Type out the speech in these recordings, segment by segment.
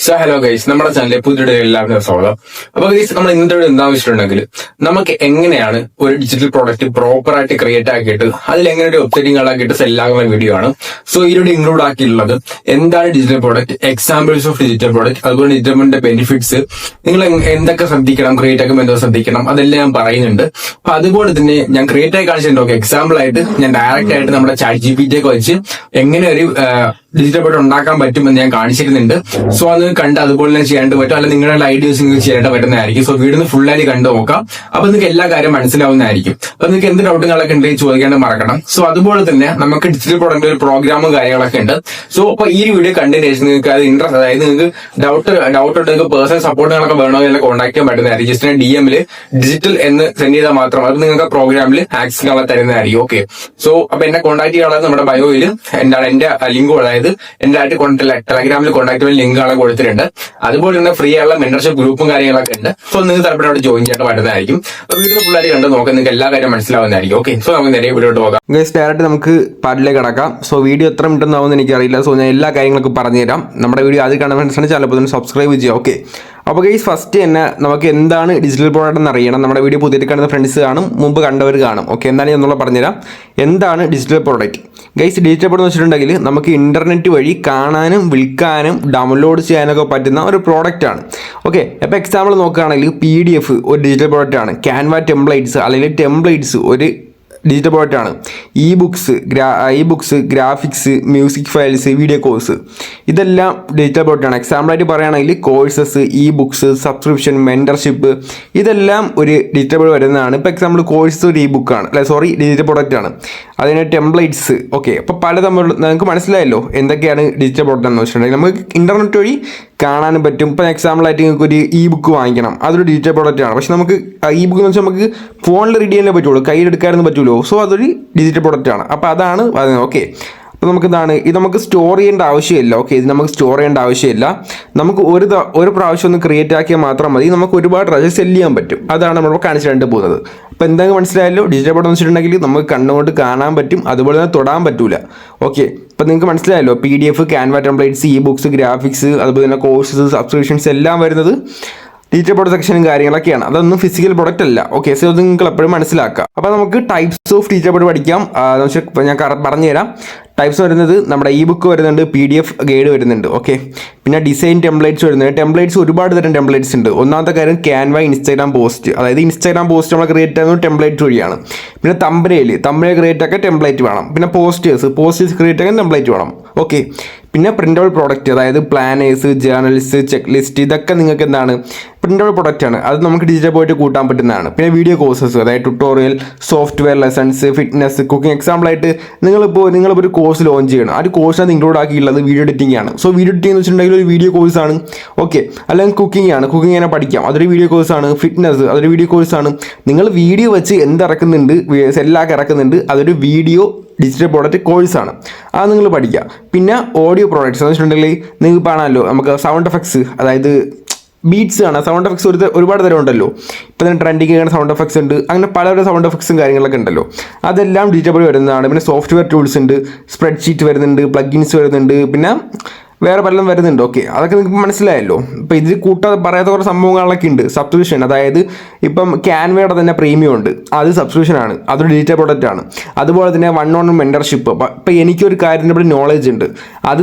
So hello guys, നമ്മുടെ ചാനലിലെ പുതിയ എല്ലാവർക്കും സ്വാഗതം. അപ്പൊ ഗൈസ്, നമ്മൾ ഇന്നത്തെ എന്താണെന്ന് വെച്ചിട്ടുണ്ടെങ്കിൽ നമുക്ക് എങ്ങനെയാണ് ഒരു ഡിജിറ്റൽ പ്രോഡക്റ്റ് പ്രോപ്പർ ആയിട്ട് ക്രിയേറ്റ് ആക്കിയിട്ട് അതിൽ എങ്ങനെ ഒരു വെബ്സൈറ്റിംഗ് ആക്കിയിട്ട് സെല്ലാകുന്ന വീഡിയോ ആണ്. സോ ഇതിലൂടെ ഇൻക്ലൂഡ് ആക്കിയിട്ടുള്ളത് എന്താണ് digital product, examples of digital product, അതുപോലെ ഡിജിറ്റൽ ബെനിഫിറ്റ്സ്, നിങ്ങൾ എന്തൊക്കെ ശ്രദ്ധിക്കണം, ക്രിയേറ്റ് ആക്കുമ്പോൾ എന്തൊക്കെ ശ്രദ്ധിക്കണം, അതെല്ലാം ഞാൻ പറയുന്നുണ്ട്. അപ്പൊ അതുപോലെ തന്നെ ഞാൻ ക്രിയേറ്റ് ആയി കാണിച്ചിട്ടുണ്ടോ എക്സാമ്പിൾ ആയിട്ട് ഞാൻ ഡയറക്റ്റ് ആയിട്ട് നമ്മുടെ ChatGPT ഒക്കെ വെച്ച് എങ്ങനെ ഒരു ഡിജിറ്റൽ പ്രോഡക്റ്റ് ഉണ്ടാക്കാൻ പറ്റുമെന്ന് ഞാൻ കാണിച്ചിരുന്നുണ്ട്. സോ അത് കണ്ട് അതുപോലെ തന്നെ ചെയ്യാണ്ട് പറ്റും, അല്ലെങ്കിൽ നിങ്ങളുടെ ഐഡിയാസ് നിങ്ങൾക്ക് ചെയ്യാനായിട്ട് പറ്റുന്നതായിരിക്കും. സോ വീഡിയോ ഫുൾ ആയിട്ട് കണ്ടു നോക്കാം. അപ്പൊ നിങ്ങൾക്ക് എല്ലാ കാര്യം മനസ്സിലാവുന്നതായിരിക്കും. അപ്പൊ നിങ്ങൾക്ക് എന്ത് ഡൗട്ടുകളൊക്കെ ഉണ്ടെങ്കിൽ ചോദിക്കാണ്ട് മറക്കണം. സോ അതുപോലെ തന്നെ നമുക്ക് ഡിജിറ്റൽ പ്രോഡക്റ്റ് ഒരു പ്രോഗ്രാമും കാര്യങ്ങളൊക്കെ ഉണ്ട്. സോ അപ്പൊ ഈ വീഡിയോ കണ്ടതിന് ശേഷം നിങ്ങൾക്ക് അത് ഇൻട്രസ്റ്റ്, അതായത് നിങ്ങൾക്ക് ഡൗട്ട് നിങ്ങൾക്ക് പേഴ്സണൽ സപ്പോർട്ടുകളൊക്കെ വേണോ എല്ലാം കോൺടാക്ട് ചെയ്യാൻ പറ്റുന്നതായിരിക്കും. ജസ്റ്റ് DM-ൽ ഡിജിറ്റൽ എന്ന് സെൻഡ് ചെയ്താൽ മാത്രം അത് നിങ്ങൾക്ക് പ്രോഗ്രാമിൽ ആക്സസ് തരുന്നതായിരിക്കും. ഓക്കെ, സോ അപ്പൊ എന്നെ കോൺടാക്ട് ചെയ്യാനുള്ളത് നമ്മുടെ ബയോയിൽ എന്റെ ലിങ്ക്, അതായത് എന്റെ ആയിട്ട് ടെലഗ്രാമിൽ കോൺടാക്ട് ചെയ്യുന്ന ലിങ്കാണ് കൊടുത്തിട്ടുണ്ട്. അതുപോലെ തന്നെ ഫ്രീ ആയുള്ള മെന്റർഷിപ്പ് ഗ്രൂപ്പും കാര്യങ്ങളൊക്കെ ഉണ്ട്. സോ നിങ്ങൾക്ക് താല്പര്യം അവിടെ ജോയിൻ ചെയ്യാൻ പറ്റുന്നതായിരിക്കും. വീഡിയോ ഫുള്ളായിട്ട് കണ്ട് നോക്കാം, നിങ്ങൾക്ക് എല്ലാ കാര്യം മനസ്സിലാവുന്നതായിരിക്കും. ഓക്കെ, സോ നമുക്ക് നേരെ വീഡിയോട്ട് പോകാം. ഗൈസ്, ഡയറക്റ്റ് നമുക്ക് പാർട്ടിലേക്ക് കടക്കാം. സോ വീഡിയോ എത്ര മിനിറ്റ് ഒന്നാവുമെന്ന് എനിക്കറിയില്ല. സോ ഞാൻ എല്ലാ കാര്യങ്ങളൊക്കെ പറഞ്ഞുതരാം. നമ്മുടെ വീഡിയോ ആദ്യം കാണാൻ ഫ്രണ്ട്സാണ് ചാനൽ അപ്പോൾ സബ്സ്ക്രൈബ് ചെയ്യുക. ഓക്കെ, അപ്പോൾ ഗൈസ് ഫസ്റ്റ് തന്നെ നമുക്ക് എന്താണ് ഡിജിറ്റൽ പ്രോഡക്റ്റ് എന്ന് അറിയണം. നമ്മുടെ വീഡിയോ പുതിയ കാണുന്ന ഫ്രണ്ട്സ് കാണും, മുമ്പ് കണ്ടവർ കാണും. ഓക്കെ, എന്താണ് എന്നുള്ള പറഞ്ഞുതരാം. എന്താണ് digital product? Guys, digital product എന്ന് വെച്ചിട്ടുണ്ടെങ്കിൽ നമുക്ക് ഇന്റർനെറ്റ് വഴി കാണാനും വിൽക്കാനും ഡൗൺലോഡ് ചെയ്യാനൊക്കെ പറ്റുന്ന ഒരു പ്രോഡക്റ്റ് ആണ്. ഓക്കെ, അപ്പോൾ എക്സാമ്പിൾ നോക്കുകയാണെങ്കിൽ PDF ഒരു ഡിജിറ്റൽ പ്രോഡക്റ്റ് ആണ്. ക്യാൻവ ടെംപ്ലേറ്റ്സ് അല്ലെങ്കിൽ ടെംപ്ലേറ്റ്സ് ഒരു ഡിജിറ്റൽ പ്രോഡക്റ്റ് ആണ്. E books, graphics, music files, video course, ഇതെല്ലാം ഡിജിറ്റൽ പ്രോഡക്റ്റ് ആണ്. എക്സാമ്പിളായിട്ട് പറയുകയാണെങ്കിൽ courses, E books, subscription, mentorship, ഇതെല്ലാം ഒരു ഡിജിറ്റൽ പ്രോഡക്റ്റ് വരുന്നതാണ്. ഇപ്പോൾ എക്സാമ്പിൾ കോഴ്സ് ഒരു ബുക്കാണ്, സോറി ഡിജിറ്റൽ പ്രോഡക്റ്റ് ആണ്. അതിന് ടെംപ്ലേറ്റ്സ്. ഓക്കെ, അപ്പോൾ പല തമ്മിലുള്ള നിങ്ങൾക്ക് മനസ്സിലായല്ലോ എന്തൊക്കെയാണ് ഡിജിറ്റൽ പ്രോഡക്റ്റ് എന്ന് വെച്ചിട്ടുണ്ടെങ്കിൽ നമുക്ക് ഇന്റർനെറ്റ് വഴി കാണാനും പറ്റും. ഇപ്പോൾ എക്സാമ്പിളായിട്ട് നിങ്ങൾക്ക് ഒരു ഇ ബുക്ക് വാങ്ങിക്കണം, അതൊരു ഡിജിറ്റൽ പ്രോഡക്റ്റ് ആണ്. പക്ഷെ നമുക്ക് ഇ ബുക്ക് എന്ന് വെച്ചാൽ നമുക്ക് ഫോണിൽ റീഡ് ചെയ്യാനേ പറ്റുള്ളൂ, കയ്യിലെടുക്കാനൊന്നും പറ്റുമല്ലോ. സോ അതൊരു ഡിജിറ്റൽ പ്രോഡക്റ്റ് ആണ്. അപ്പോൾ അതാണ് പറയുന്നത്. ഓക്കെ, അപ്പോൾ നമുക്ക് ഇതാണ്, ഇത് നമുക്ക് സ്റ്റോർ ചെയ്യേണ്ട ആവശ്യമില്ല. ഓക്കെ, ഇത് നമുക്ക് സ്റ്റോർ ചെയ്യേണ്ട ആവശ്യമില്ല. നമുക്ക് ഒരു പ്രാവശ്യം ഒന്ന് ക്രിയേറ്റ് ആക്കിയാൽ മാത്രം മതി. നമുക്ക് ഒരുപാട് പ്രാവശ്യം സെല് ചെയ്യാൻ പറ്റും. അതാണ് നമ്മൾ കാണിച്ചിട്ട് പോകുന്നത്. അപ്പോൾ എന്തെങ്കിലും മനസ്സിലായല്ലോ. ഡിജിറ്റൽ പ്രോഡക്റ്റ് എന്ന് വെച്ചിട്ടുണ്ടെങ്കിൽ നമുക്ക് കണ്ണുകൊണ്ട് കാണാൻ പറ്റും, അതുപോലെ തന്നെ തൊടാൻ പറ്റൂല. ഓക്കെ, അപ്പോൾ നിങ്ങൾക്ക് മനസ്സിലായല്ലോ. PDF, Canva templates, E books, graphics, അതുപോലെ തന്നെ കോഴ്സസ്, സബ്സ്ക്രിപ്ഷൻസ് എല്ലാം വരുന്നത് ഡിജിറ്റൽ പ്രോഡക്റ്റ് സെക്ഷനും കാര്യങ്ങളൊക്കെയാണ്. അതൊന്നും ഫിസിക്കൽ പ്രോഡക്റ്റ് അല്ല. ഓക്കെ, സോ അത് നിങ്ങൾ എപ്പോഴും മനസ്സിലാക്കുക. അപ്പോൾ നമുക്ക് ടൈപ്സ് ഓഫ് ഡിജിറ്റൽ പ്രോഡക്റ്റ് പഠിക്കാം. ഞാൻ പറഞ്ഞുതരാം. ടൈപ്സ് വരുന്നത് നമ്മുടെ ഇ ബുക്ക് വരുന്നുണ്ട്, PDF ഗൈഡ് വരുന്നുണ്ട്. ഓക്കെ, പിന്നെ ഡിസൈൻ ടെംപ്ലേറ്റ്സ് വരുന്നുണ്ട്. ടെംപ്ലേറ്റ്സ് ഒരുപാട് തരം ടെംപ്ലേറ്റ്സ് ഉണ്ട്. ഒന്നാമത്തെ കാര്യം ക്യാൻവ ഇൻസ്റ്റാഗ്രാം പോസ്റ്റ്, അതായത് ഇൻസ്റ്റാഗ്രാം പോസ്റ്റ് നമ്മൾ ക്രിയേറ്റ് ചെയ്യുന്നത് ടെംപ്ലേറ്റ് വഴിയാണ്. പിന്നെ തമ്പനയിൽ ക്രിയേറ്റ് ആക്കാൻ ടെംപ്ലേറ്റ് വേണം. പിന്നെ പോസ്റ്റേഴ്സ് ക്രിയേറ്റ് ആക്കാൻ ടെംപ്ലേറ്റ് വേണം. ഓക്കെ, പിന്നെ പ്രിന്റബിൾ പ്രോഡക്റ്റ്, അതായത് പ്ലാനേഴ്സ്, ജേർണൽസ്, ചെക്ക് ലിസ്റ്റ്, ഇതൊക്കെ നിങ്ങൾക്ക് എന്താണ് പ്രിന്റബിൾ പ്രോഡക്റ്റ് ആണ്. അത് നമുക്ക് ഡിജിറ്റൽ പോയിട്ട് കൂട്ടാൻ പറ്റുന്നതാണ്. പിന്നെ വീഡിയോ കോഴ്സസ്, അതായത് tutorial, software lessons, fitness, cooking. എക്സാമ്പിളായിട്ട് നിങ്ങളിപ്പോൾ ഒരു കോഴ്സ് ലോഞ്ച് ചെയ്യണം. ആ ഒരു കോഴ്സാണ് ഇൻക്ലൂഡ് ആക്കിയിട്ടുള്ളത് വീഡിയോ എഡിറ്റിംഗ് ആണ്. സോ വീഡിയോ എഡിറ്റിംഗ് എന്ന് വെച്ചിട്ടുണ്ടെങ്കിൽ ഒരു വീഡിയോ കോഴ്സാണ്. ഓക്കെ, അല്ലെങ്കിൽ കുക്കിംഗ് ആണ്, കുക്കിംഗ് എങ്ങനെ പഠിക്കാം, അതൊരു വീഡിയോ കോഴ്സാണ്. ഫിറ്റ്നസ്, അതൊരു വീഡിയോ കോഴ്സാണ്. നിങ്ങൾ വീഡിയോ വെച്ച് എന്തിറക്കുന്നുണ്ട്, സെല്ലാക്കി ഇറക്കുന്നുണ്ട്, അതൊരു വീഡിയോ ഡിജിറ്റൽ പ്രോഡക്റ്റ് കോഴ്സാണ്. അത് നിങ്ങൾ പഠിക്കുക. പിന്നെ ഓഡിയോ പ്രോഡക്റ്റ്സ് എന്ന് വെച്ചിട്ടുണ്ടെങ്കിൽ നിങ്ങൾക്ക് കാണാമല്ലോ, നമുക്ക് സൗണ്ട് എഫക്ട്സ്, അതായത് ബീറ്റ്സ് ആണ്. സൗണ്ട് എഫക്ട്സ് ഒരുപാട് തരം ഉണ്ടല്ലോ. ഇപ്പം തന്നെ ട്രെൻഡിങ് ആണ് സൗണ്ട് എഫക്ട്സ് ഉണ്ട്. അങ്ങനെ പലതരം സൗണ്ട് എഫക്ട്സും കാര്യങ്ങളൊക്കെ ഉണ്ടല്ലോ. അതെല്ലാം ഡിജിറ്റൽ വരുന്നതാണ്. പിന്നെ സോഫ്റ്റ്വെയർ ടൂൾസ് ഉണ്ട്, സ്പ്രെഡ്ഷീറ്റ് വരുന്നുണ്ട്, പ്ലഗിൻസ് വരുന്നുണ്ട്, പിന്നെ വേറെ പലതും വരുന്നുണ്ട്. ഓക്കെ, അതൊക്കെ നിങ്ങൾക്ക് മനസ്സിലായല്ലോ. ഇപ്പോൾ ഇതിൽ പറയാത്ത കുറേ സംഭവങ്ങളൊക്കെ ഉണ്ട്. സബ്സ്ക്രിപ്ഷൻ, അതായത് ഇപ്പം ക്യാൻവയുടെ തന്നെ പ്രീമിയം ഉണ്ട്, അത് സബ്സ്ക്രിപ്ഷനാണ്, അതൊരു ഡിജിറ്റൽ പ്രോഡക്റ്റ് ആണ്. അതുപോലെ തന്നെ 1-on-1 മെന്റർഷിപ്പ്. ഇപ്പോൾ എനിക്കൊരു കാര്യത്തിനെ പറ്റി നോളജ് ഉണ്ട്, അത്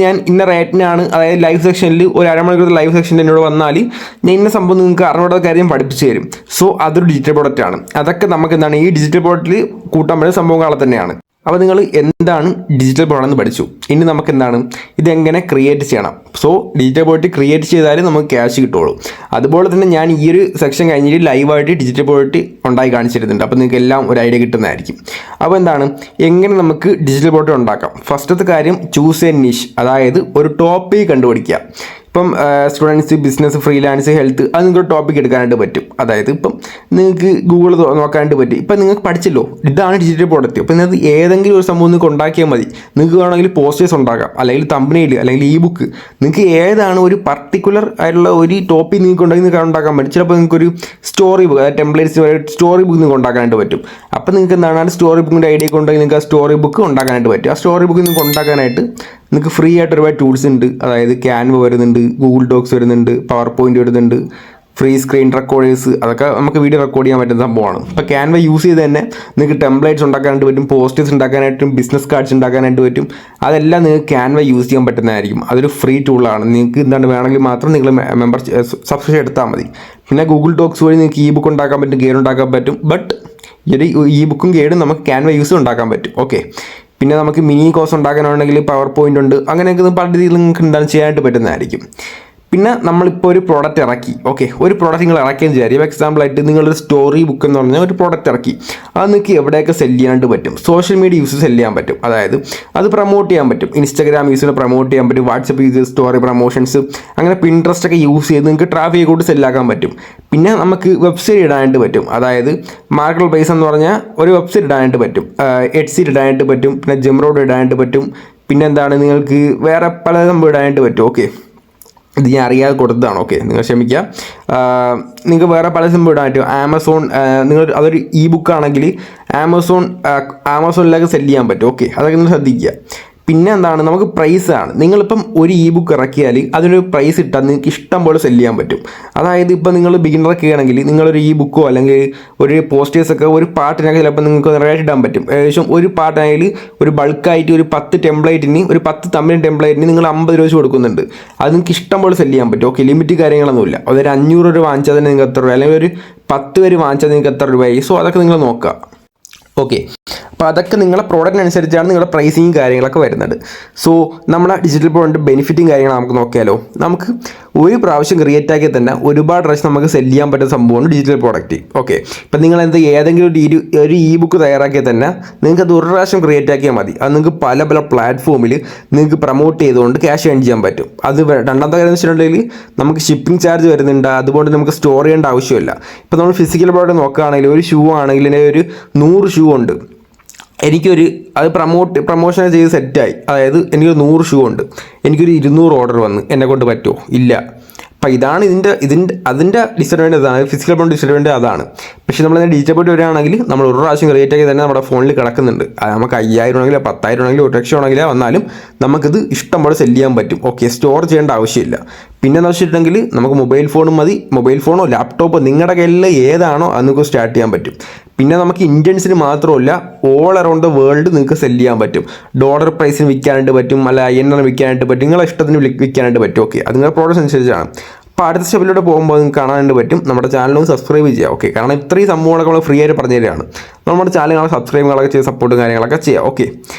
ഞാൻ ഇന്ന റേറ്റിനാണ്, അതായത് ലൈവ് സെക്ഷനിൽ ഒരു അരമണിക്കൂർ ലൈവ് സെക്ഷനിൽ എന്നോട് വന്നാൽ ഞാൻ ഇന്ന സംഭവം നിങ്ങൾക്ക് അറിഞ്ഞൂടാത്ത കാര്യം പഠിപ്പിച്ചു തരും. സോ അതൊരു ഡിജിറ്റൽ പ്രോഡക്റ്റ് ആണ്. അതൊക്കെ നമുക്ക് എന്താണ് ഈ ഡിജിറ്റൽ പ്രോഡക്റ്റിൽ കൂട്ടാൻ പറ്റുന്ന സംഭവങ്ങളെ തന്നെയാണ്. അപ്പോൾ നിങ്ങൾ എന്താണ് ഡിജിറ്റൽ പ്രോഡക്റ്റ് എന്ന് പഠിച്ചു. ഇനി നമുക്ക് എന്താണ് ഇതെങ്ങനെ ക്രിയേറ്റ് ചെയ്യണം. സോ ഡിജിറ്റൽ പ്രോഡക്റ്റ് ക്രിയേറ്റ് ചെയ്താലേ നമുക്ക് ക്യാഷ് കിട്ടുള്ളൂ. അതുപോലെ തന്നെ ഞാൻ ഈ ഒരു സെക്ഷൻ കഴിഞ്ഞിട്ട് ലൈവായിട്ട് ഡിജിറ്റൽ പ്രോഡക്റ്റ് ഉണ്ടായി കാണിച്ചിരുന്നുണ്ട്. അപ്പോൾ നിങ്ങൾക്ക് എല്ലാം ഒരു ഐഡിയ കിട്ടുന്നതായിരിക്കും. അപ്പോൾ എന്താണ് എങ്ങനെ നമുക്ക് ഡിജിറ്റൽ പ്രോഡക്റ്റ് ഉണ്ടാക്കാം. ഫസ്റ്റത്തെ കാര്യം ചൂസ് എ നിഷ്, അതായത് ഒരു ടോപ്പിക് കണ്ടുപിടിക്കുക. ഇപ്പം സ്റ്റുഡൻസ്, ബിസിനസ്, ഫ്രീലാൻസ്, ഹെൽത്ത്, അത് നിങ്ങൾക്ക് ടോപ്പിക് എടുക്കാനായിട്ട് പറ്റും. അതായത് ഇപ്പം നിങ്ങൾക്ക് ഗൂഗിൾ നോക്കാനായിട്ട് പറ്റും. ഇപ്പം നിങ്ങൾക്ക് പഠിച്ചല്ലോ ഇതാണ് ഡിജിറ്റൽ പ്രോഡക്റ്റ്. അപ്പം നിങ്ങൾക്ക് ഏതെങ്കിലും ഒരു സംഭവം നിങ്ങൾക്ക് ഉണ്ടാക്കിയാൽ മതി. നിങ്ങൾക്ക് വേണമെങ്കിൽ പോസ്റ്റേഴ്സ് ഉണ്ടാക്കാം, അല്ലെങ്കിൽ തമ്പനെയിൽ, അല്ലെങ്കിൽ ഇ ബുക്ക്. നിങ്ങൾക്ക് ഏതാണ് ഒരു പർട്ടിക്കുലർ ആയിട്ടുള്ള ഒരു ടോപ്പിക് നിങ്ങൾക്ക് ഉണ്ടെങ്കിൽ നിങ്ങൾക്ക് ഉണ്ടാക്കാൻ പറ്റും. ചിലപ്പോൾ നിങ്ങൾക്കൊരു സ്റ്റോറി ബുക്ക്, അതായത് ടെംപ്ലേറ്റ്സ് സ്റ്റോറി ബുക്ക് നിങ്ങൾക്ക് ഉണ്ടാക്കാനായിട്ട് പറ്റും. അപ്പം നിങ്ങൾക്ക് എന്താണ് ആ സ്റ്റോറി ബുക്കിൻ്റെ ഐഡിയ ഉണ്ടെങ്കിൽ നിങ്ങൾക്ക് ആ സ്റ്റോറി ബുക്ക് ഉണ്ടാക്കാനായിട്ട് പറ്റും. ആ സ്റ്റോറി ബുക്ക് നിങ്ങൾക്ക് ഉണ്ടാക്കാനായിട്ട് നിങ്ങൾക്ക് ഫ്രീ ആയിട്ട് ഒരുപാട് ടൂൾസ് ഉണ്ട്. അതായത് ക്യാൻവ വരുന്നുണ്ട്, ഗൂഗിൾ ഡോക്സ് വരുന്നുണ്ട്, പവർ പോയിന്റ് വരുന്നുണ്ട്, ഫ്രീ സ്ക്രീൻ റെക്കോർഡേഴ്സ്, അതൊക്കെ നമുക്ക് വീഡിയോ റെക്കോർഡ് ചെയ്യാൻ പറ്റുന്ന സംഭവമാണ്. അപ്പോൾ ക്യാൻവ യൂസ് ചെയ്ത് തന്നെ നിങ്ങൾക്ക് ടെംപ്ലേറ്റ്സ് ഉണ്ടാക്കാനായിട്ട് പറ്റും, പോസ്റ്റേഴ്സ് ഉണ്ടാക്കാനായിട്ടും ബിസിനസ് കാർഡ്സ് ഉണ്ടാക്കാനായിട്ട് പറ്റും. അതെല്ലാം നിങ്ങൾക്ക് ക്യാൻവ യൂസ് ചെയ്യാൻ പറ്റുന്നതായിരിക്കും. അതൊരു ഫ്രീ ടൂളാണ്. നിങ്ങൾക്ക് എന്താണ് വേണമെങ്കിൽ മാത്രം നിങ്ങൾ മെമ്പർ സബ്സ്ക്രിപ്ഷൻ എടുത്താൽ മതി. പിന്നെ ഗൂഗിൾ ഡോക്സ് വഴി നിങ്ങൾക്ക് ഇ ബുക്ക് ഉണ്ടാക്കാൻ പറ്റും, ഗൈഡ് ഉണ്ടാക്കാൻ പറ്റും. ബട്ട് ഈ ഇ ബുക്കും ഗൈഡും നമുക്ക് ക്യാൻവ യൂസ് ഉണ്ടാക്കാൻ പറ്റും. ഓക്കെ. പിന്നെ നമുക്ക് മിനി കോഴ്സ് ഉണ്ടാക്കാനുണ്ടെങ്കിൽ പവർ പോയിന്റ് ഉണ്ട്. അങ്ങനെയൊക്കെ പല രീതിയിൽ നിങ്ങൾക്ക് എന്താണ് ചെയ്യാനായിട്ട് പറ്റുന്നതായിരിക്കും. പിന്നെ നമ്മളിപ്പോൾ ഒരു പ്രോഡക്റ്റ് ഇറക്കി. ഓക്കെ, ഒരു പ്രോഡക്റ്റ് നിങ്ങൾ ഇറക്കിയെന്ന് വിചാരിക്കും. എക്സാമ്പിളായിട്ട് നിങ്ങളൊരു സ്റ്റോറി ബുക്ക് എന്ന് പറഞ്ഞാൽ ഒരു പ്രോഡക്റ്റ് ഇറക്കി. അത് നിങ്ങൾക്ക് എവിടെയൊക്കെ സെല് ചെയ്യാനായിട്ട് പറ്റും? സോഷ്യൽ മീഡിയ യൂസ് സെല് ചെയ്യാൻ പറ്റും. അതായത് അത് പ്രൊമോട്ട് ചെയ്യാൻ പറ്റും. ഇൻസ്റ്റാഗ്രാം യൂസിന് പ്രൊമോട്ട് ചെയ്യാൻ പറ്റും, വാട്സപ്പ് യൂസ് സ്റ്റോറി പ്രൊമോഷൻസ്, അങ്ങനെ പിൻട്രസ്റ്റ് ഒക്കെ യൂസ് ചെയ്ത് നിങ്ങൾക്ക് ട്രാഫിക് കൊണ്ട് സെല്ലാക്കാൻ പറ്റും. പിന്നെ നമുക്ക് വെബ്സൈറ്റ് ഇടാനായിട്ട് പറ്റും. അതായത് മാർക്കറ്റ് പ്ലേസ് എന്ന് പറഞ്ഞാൽ ഒരു വെബ്സൈറ്റ് ഇടാനായിട്ട് പറ്റും, എഡ്സീറ്റ് ഇടാനായിട്ട് പറ്റും, പിന്നെ ജെംറോഡ് ഇടാനായിട്ട് പറ്റും. പിന്നെ എന്താണ് നിങ്ങൾക്ക് വേറെ പല സംഭവം ഇടാനായിട്ട് പറ്റും. ഓക്കെ, ഇത് ഞാൻ അറിയാതെ കൊടുത്തതാണ്. ഓക്കെ, നിങ്ങൾ ക്ഷമിക്കുക. നിങ്ങൾക്ക് വേറെ പല സംഭവം ഇടാൻ പറ്റും. ആമസോൺ, നിങ്ങൾ അതൊരു ഇ ബുക്ക് ആണെങ്കിൽ ആമസോണിലേക്ക് സെല് ചെയ്യാൻ പറ്റും. ഓക്കെ, അതൊക്കെ നിങ്ങൾ ശ്രദ്ധിക്കുക. പിന്നെ എന്താണ്, നമുക്ക് പ്രൈസാണ്. നിങ്ങളിപ്പം ഒരു ഇ ബുക്ക് ഇറക്കിയാൽ അതിനൊരു പ്രൈസ് ഇട്ടാൽ നിങ്ങൾക്ക് ഇഷ്ടം പോലെ സെല് ചെയ്യാൻ പറ്റും. അതായത് ഇപ്പം നിങ്ങൾ ബിഗിനറൊക്കെ ആണെങ്കിൽ നിങ്ങളൊരു ഇ ബുക്കോ അല്ലെങ്കിൽ ഒരു പോസ്റ്റേഴ്സൊക്കെ ഒരു പാർട്ടിനൊക്കെ ചിലപ്പോൾ നിങ്ങൾക്ക് റേറ്റ് ഇടാൻ പറ്റും. ഏകദേശം ഒരു പാർട്ടായാൽ ഒരു ബൾക്കായിട്ട് ഒരു 10 ടെംപ്ലേറ്റിന്, ഒരു 10 തമിഴ് ടെംപ്ലേറ്റിന് നിങ്ങൾ 50 രൂപ കൊടുക്കുന്നുണ്ട്. അത് നിങ്ങൾക്ക് ഇഷ്ടം പോലെ സെല് ചെയ്യാൻ പറ്റും. ഓക്കെ, ലിമിറ്റ് കാര്യങ്ങളൊന്നുമില്ല. അതൊരു 500 രൂപ വാങ്ങിച്ചാൽ തന്നെ നിങ്ങൾക്ക് എത്ര രൂപ, അല്ലെങ്കിൽ ഒരു 10 പേര് വാങ്ങിച്ചാൽ നിങ്ങൾക്ക് എത്ര രൂപയായി. സോ അതൊക്കെ നിങ്ങൾ നോക്കുക. ഓക്കെ, അപ്പോൾ അതൊക്കെ നിങ്ങളുടെ പ്രോഡക്റ്റിനനുസരിച്ചാണ് നിങ്ങളുടെ പ്രൈസിങ് കാര്യങ്ങളൊക്കെ വരുന്നത്. സോ നമ്മുടെ ഡിജിറ്റൽ പ്രോഡക്റ്റ് ബെനിഫിറ്റും കാര്യങ്ങളും നമുക്ക് നോക്കിയാലോ. നമുക്ക് ഒരു പ്രാവശ്യം ക്രിയേറ്റ് ആക്കിയാൽ തന്നെ ഒരുപാട് പ്രാവശ്യം നമുക്ക് സെല് ചെയ്യാൻ പറ്റുന്ന സംഭവമാണ് ഡിജിറ്റൽ പ്രോഡക്റ്റ്. ഓക്കെ, ഇപ്പം നിങ്ങൾ ഏതെങ്കിലും ഒരു ഇ ബുക്ക് തയ്യാറാക്കിയാൽ തന്നെ നിങ്ങൾക്ക് അത് ഒരു പ്രാവശ്യം ക്രിയേറ്റ് ആക്കിയാൽ മതി. അത് നിങ്ങൾക്ക് പല പല പ്ലാറ്റ്ഫോമിൽ നിങ്ങൾക്ക് പ്രൊമോട്ട് ചെയ്തുകൊണ്ട് ക്യാഷ് ഏൺ ചെയ്യാൻ പറ്റും. അത് രണ്ടാമത്തെ കാര്യം എന്ന് വെച്ചിട്ടുണ്ടെങ്കിൽ നമുക്ക് ഷിപ്പിംഗ് ചാർജ് വരുന്നുണ്ട്. അതുകൊണ്ട് നമുക്ക് സ്റ്റോർ ചെയ്യേണ്ട ആവശ്യമില്ല. ഇപ്പോൾ നമ്മൾ ഫിസിക്കൽ പ്രോഡക്റ്റ് നോക്കുകയാണെങ്കിൽ ഒരു ഷൂ ആണെങ്കിൽ ഒരു 100 ഷൂ ഉണ്ട്. അത് പ്രൊമോഷൻ ചെയ്ത് സെറ്റായി. അതായത് എനിക്കൊരു 100 ഷൂ ഉണ്ട്, എനിക്കൊരു 200 ഓർഡർ വന്ന് എന്നെ കൊണ്ട് പറ്റുമോ? ഇല്ല. അപ്പം ഇതാണ് അതിൻ്റെ ഡിസഡ്വാൻറ്റേജ്. അതാണ് ഫിസിക്കൽ പ്രോഡക്റ്റ് ഡിസഡ്വാൻറ്റേജ് അതാണ്. പക്ഷേ നമ്മൾ ഡിജിറ്റൽ പ്രോഡക്റ്റ് വരികയാണെങ്കിൽ നമ്മൾ ഒരു പ്രാവശ്യം ക്രിയേറ്റ് ആക്കി തന്നെ നമ്മുടെ ഫോണിൽ കിടക്കുന്നുണ്ട്. അത് നമുക്ക് 5000 ആണെങ്കിലും 10,000 ആണെങ്കിലും 1,00,000 ആണെങ്കിലും വന്നാലും നമുക്കിത് ഇഷ്ടം പോലെ സെല് ചെയ്യാൻ പറ്റും. ഓക്കെ, സ്റ്റോർ ചെയ്യേണ്ട ആവശ്യമില്ല. പിന്നെ എന്ന് വെച്ചിട്ടുണ്ടെങ്കിൽ നമുക്ക് മൊബൈൽ ഫോണും മതി. മൊബൈൽ ഫോണോ ലാപ്ടോപ്പോ നിങ്ങളുടെ കയ്യിൽ ഏതാണോ അത് നിങ്ങൾക്ക് സ്റ്റാർട്ട് ചെയ്യാൻ പറ്റും. പിന്നെ നമുക്ക് ഇന്ത്യൻസിന് മാത്രമല്ല, ഓൾ അറൗണ്ട് ദ വേൾഡ് നിങ്ങൾക്ക് സെല് ചെയ്യാൻ പറ്റും. ഡോളർ പ്രൈസിന് വിൽക്കാനായിട്ട് പറ്റും, അല്ല INR വിൽക്കാനായിട്ട് പറ്റും, നിങ്ങളുടെ ഇഷ്ടത്തിന് വിൽക്കാനായിട്ട് പറ്റും. ഓക്കെ, അത് നിങ്ങളുടെ പ്രോഡക്റ്റ് അനുസരിച്ചാണ്. അപ്പോൾ അടുത്ത സ്റ്റെപ്പിലൂടെ പോകുമ്പോൾ നിങ്ങൾക്ക് കാണാനായിട്ട് പറ്റും. നമ്മുടെ ചാനലൊന്ന് സബ്സ്ക്രൈബ് ചെയ്യുക. ഓക്കെ, കാരണം ഇത്രയും സംഭവങ്ങളൊക്കെ നമ്മൾ ഫ്രീ ആയിട്ട് പറഞ്ഞു തരികയാണ്. നമ്മുടെ ചാനൽ സബ്സ്ക്രൈബുകളൊക്കെ ചെയ്ത് സപ്പോർട്ടും കാര്യങ്ങളൊക്കെ ചെയ്യുക. ഓക്കെ,